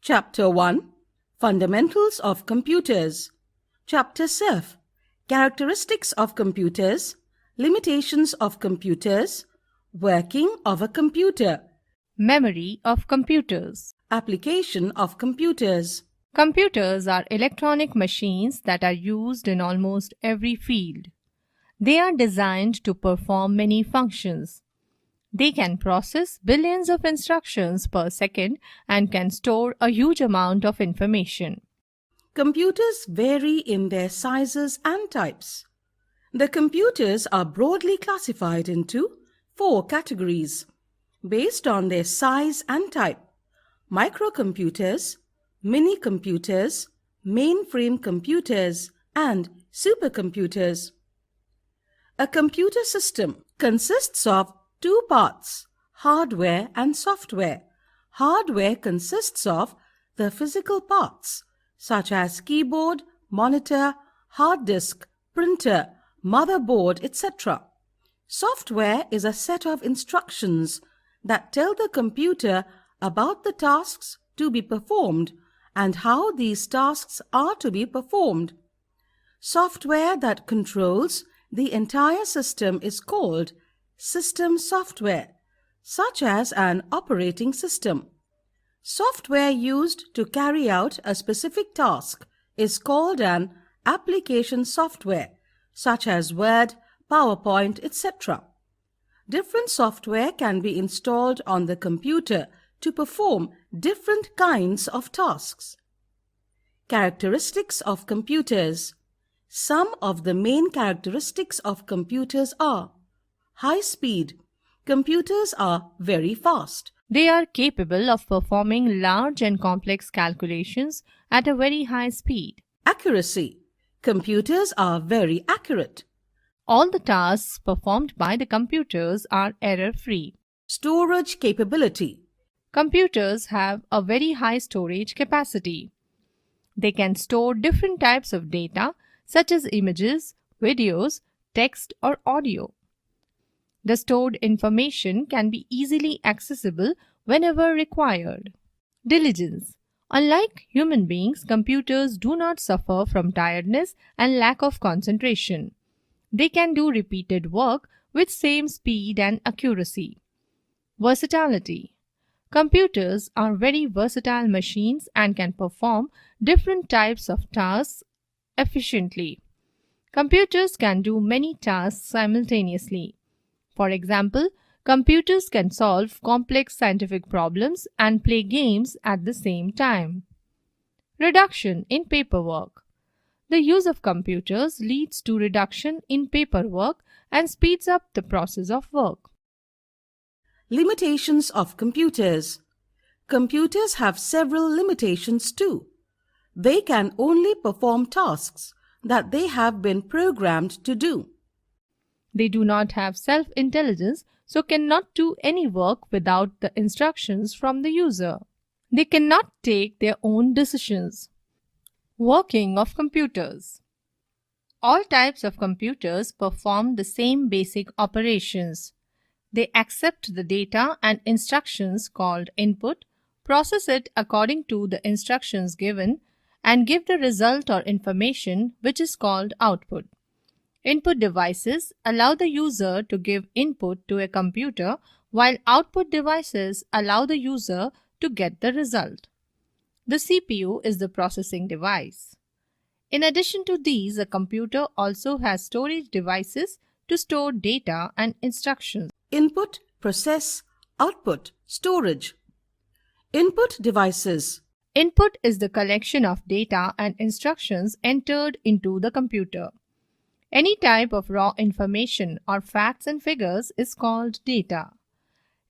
Chapter 1 Fundamentals of Computers. Chapter 7 Characteristics of Computers, Limitations of Computers, Working of a Computer, Memory of computers. Application of Computers. Computers are electronic machines that are used in almost every field. They are designed to perform many functions. They can process billions of instructions per second and can store a huge amount of information. Computers vary in their sizes and types. The computers are broadly classified into 4 categories based on their size and type: microcomputers, mini-computers, mainframe computers, and supercomputers. A computer system consists of 2 parts, hardware and software. Hardware consists of the physical parts such as keyboard, monitor, hard disk, printer, motherboard, etc. Software is a set of instructions that tell the computer about the tasks to be performed and how these tasks are to be performed. Software that controls the entire system is called system software, such as an operating system. Software used to carry out a specific task is called an application software, such as Word, PowerPoint, etc. Different software can be installed on the computer to perform different kinds of tasks. Characteristics of computers. Some of the main characteristics of computers are: high speed. Computers are very fast. They are capable of performing large and complex calculations at a very high speed. Accuracy. Computers are very accurate. All the tasks performed by the computers are error-free. Storage capability. Computers have a very high storage capacity. They can store different types of data such as images, videos, text, or audio. The stored information can be easily accessible whenever required. Diligence. Unlike human beings, computers do not suffer from tiredness and lack of concentration. They can do repeated work with same speed and accuracy. Versatility. Computers are very versatile machines and can perform different types of tasks efficiently. Computers can do many tasks simultaneously. For example, computers can solve complex scientific problems and play games at the same time. Reduction in paperwork. The use of computers leads to reduction in paperwork and speeds up the process of work. Limitations of computers. Computers have several limitations too. They can only perform tasks that they have been programmed to do. They do not have self-intelligence, so cannot do any work without the instructions from the user. They cannot take their own decisions. Working of computers. All types of computers perform the same basic operations. They accept the data and instructions called input, process it according to the instructions given, and give the result or information which is called output. Input devices allow the user to give input to a computer, while output devices allow the user to get the result. The CPU is the processing device. In addition to these, a computer also has storage devices to store data and instructions. Input, process, output, storage. Input devices. Input is the collection of data and instructions entered into the computer. Any type of raw information or facts and figures is called data.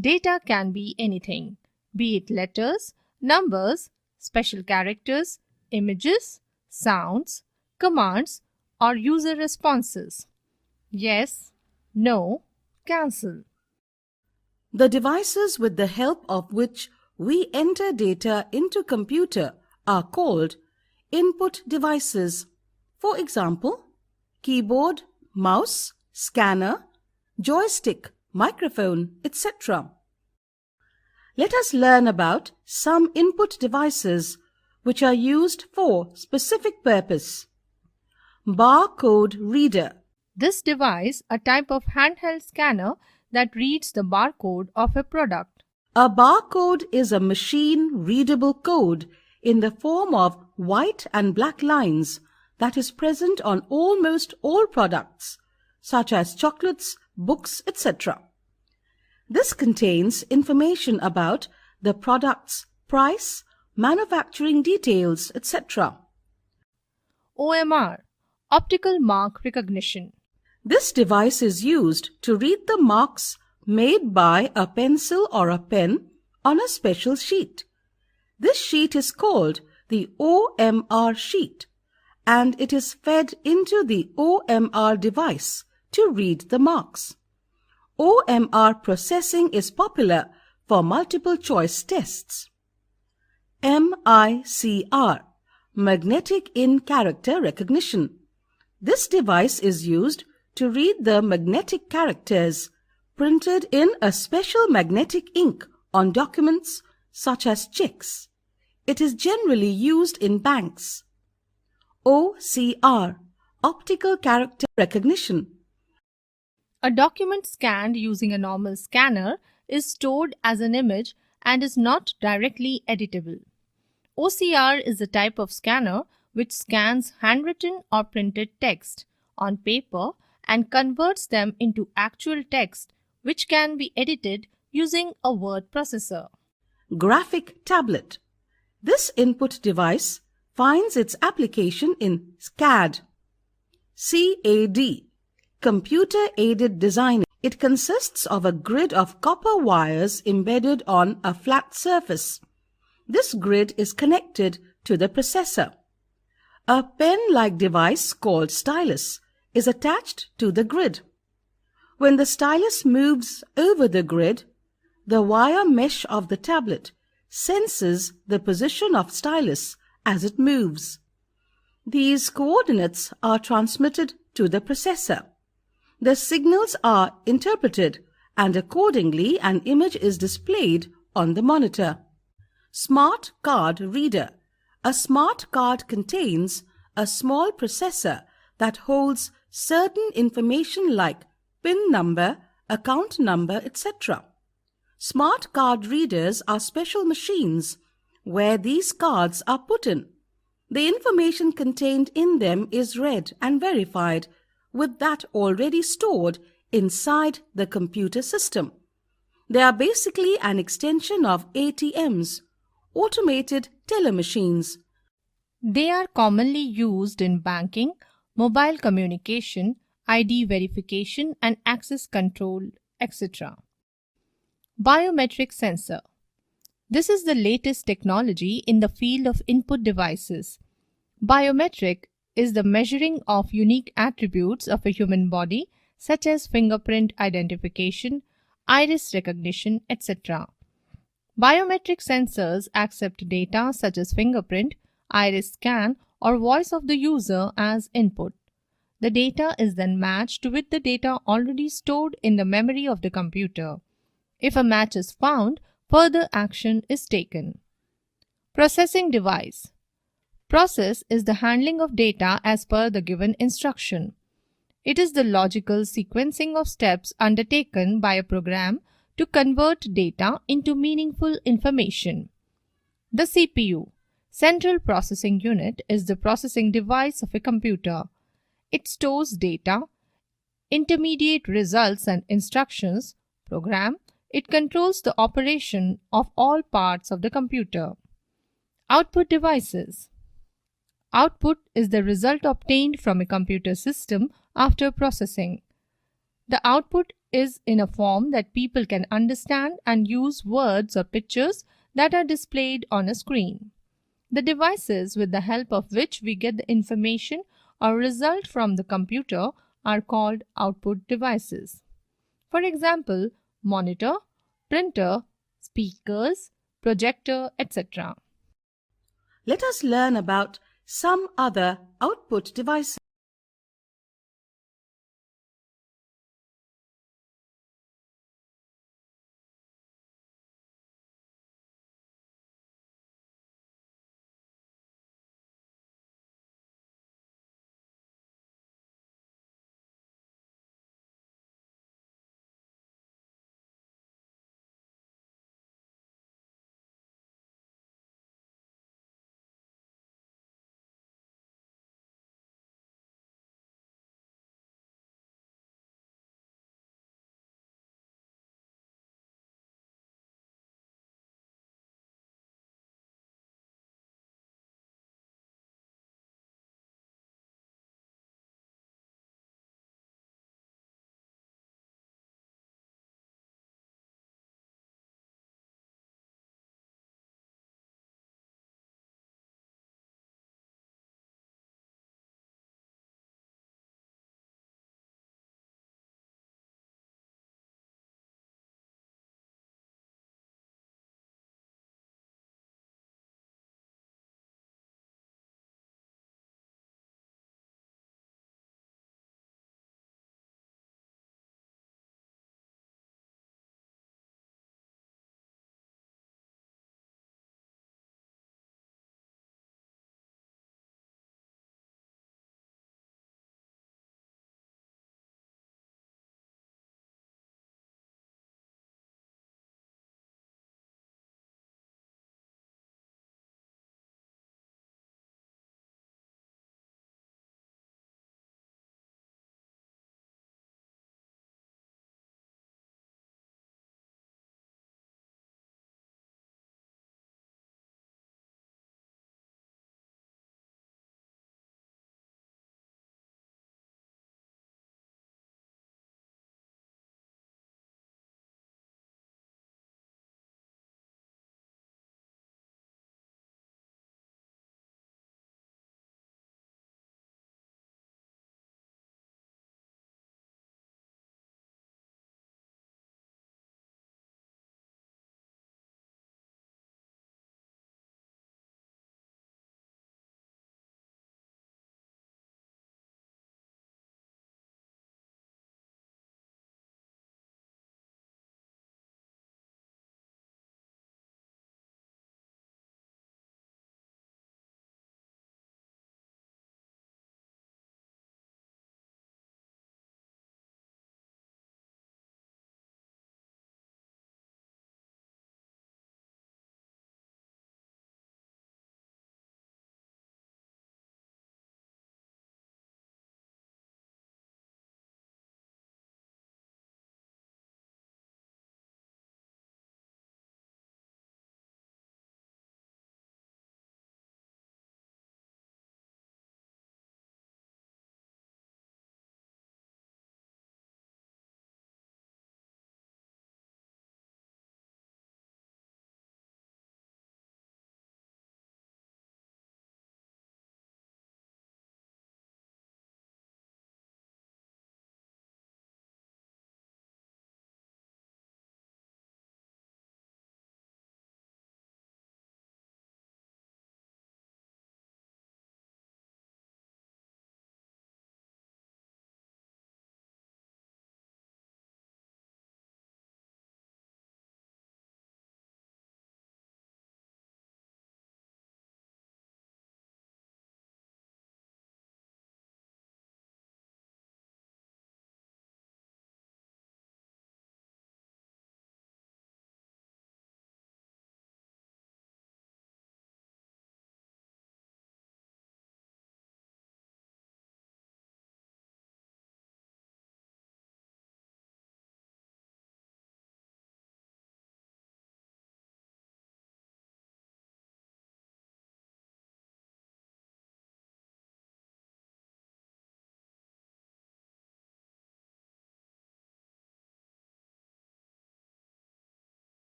Data can be anything, be it letters, numbers, special characters, images, sounds, commands, or user responses. Yes, no, cancel. The devices with the help of which we enter data into computer are called input devices. For example, keyboard, mouse, scanner, joystick, microphone, etc. Let us learn about some input devices which are used for specific purpose. Barcode reader. This device, a type of handheld scanner that reads the barcode of a product. A barcode is a machine-readable code in the form of white and black lines that is present on almost all products, such as chocolates, books, etc. This contains information about the product's price, manufacturing details, etc. OMR, optical mark recognition. This device is used to read the marks made by a pencil or a pen on a special sheet. This sheet is called the OMR sheet, and it is fed into the OMR device to read the marks. OMR processing is popular for multiple choice tests. MICR, magnetic in character recognition. This device is used to read the magnetic characters printed in a special magnetic ink on documents such as checks. It is generally used in banks. OCR, optical character recognition. A document scanned using a normal scanner is stored as an image and is not directly editable. OCR is a type of scanner which scans handwritten or printed text on paper and converts them into actual text which can be edited using a word processor. Graphic tablet. This device finds its application in CAD. CAD, computer-aided design. It consists of a grid of copper wires embedded on a flat surface. This grid is connected to the processor. A pen-like device called stylus is attached to the grid. When the stylus moves over the grid, the wire mesh of the tablet senses the position of stylus as it moves. These coordinates are transmitted to the processor. The signals are interpreted and accordingly an image is displayed on the monitor. Smart card reader. A smart card contains a small processor that holds certain information like PIN number, account number, etc. Smart card readers are special machines where these cards are put in. The information contained in them is read and verified with that already stored inside the computer system. They are basically an extension of ATMs, automated teller machines. They are commonly used in banking, mobile communication, ID verification and access control, etc. Biometric sensor. This is the latest technology in the field of input devices. Biometric is the measuring of unique attributes of a human body such as fingerprint identification, iris recognition, etc. Biometric sensors accept data such as fingerprint, iris scan, or voice of the user as input. The data is then matched with the data already stored in the memory of the computer. If a match is found, further action is taken. Processing device. Process is the handling of data as per the given instruction. It is the logical sequencing of steps undertaken by a program to convert data into meaningful information. The CPU, Central Processing Unit, is the processing device of a computer. It stores data, intermediate results and instructions, program. It controls the operation of all parts of the computer. Output devices. Output is the result obtained from a computer system after processing. The output is in a form that people can understand and use words or pictures that are displayed on a screen. The devices with the help of which we get the information or result from the computer are called output devices. For example, monitor, printer, speakers, projector, etc. Let us learn about some other output devices.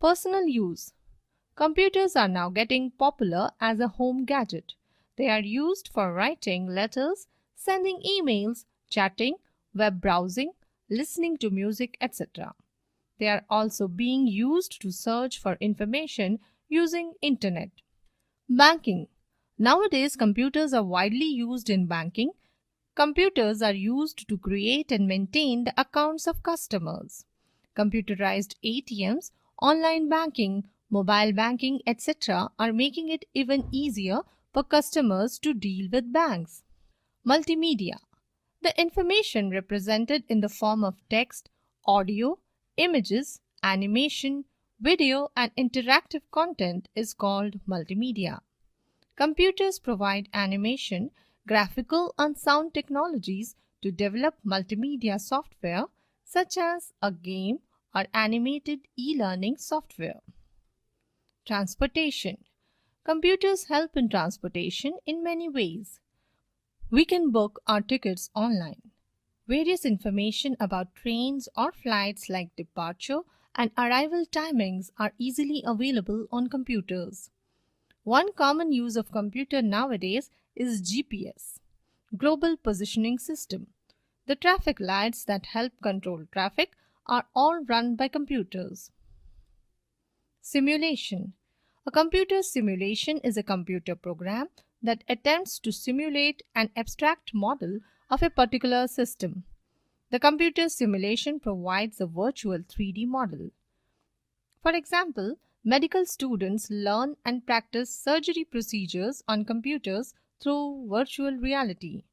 Personal use. Computers are now getting popular as a home gadget. They are used for writing letters, sending emails, chatting, web browsing, listening to music, etc. They are also being used to search for information using internet. Banking. Nowadays, computers are widely used in banking. Computers are used to create and maintain the accounts of customers. Computerized ATMs, online banking, mobile banking, etc. are making it even easier for customers to deal with banks. Multimedia. The information represented in the form of text, audio, images, animation, video, and interactive content is called multimedia. Computers provide animation, graphical, and sound technologies to develop multimedia software such as a game or animated e-learning software. Transportation. Computers help in transportation in many ways. We can book our tickets online. Various information about trains or flights like departure and arrival timings are easily available on computers. One common use of computer nowadays is GPS, Global Positioning System. The traffic lights that help control traffic are all run by computers. Simulation. A computer simulation is a computer program that attempts to simulate an abstract model of a particular system. The computer simulation provides a virtual 3D model. For example, medical students learn and practice surgery procedures on computers through virtual reality.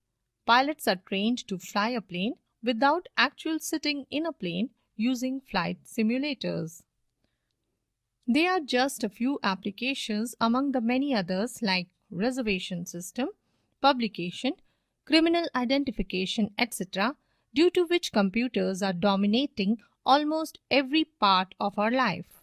Pilots are trained to fly a plane without actual sitting in a plane using flight simulators. They are just a few applications among the many others like reservation system, publication, criminal identification, etc., due to which computers are dominating almost every part of our life.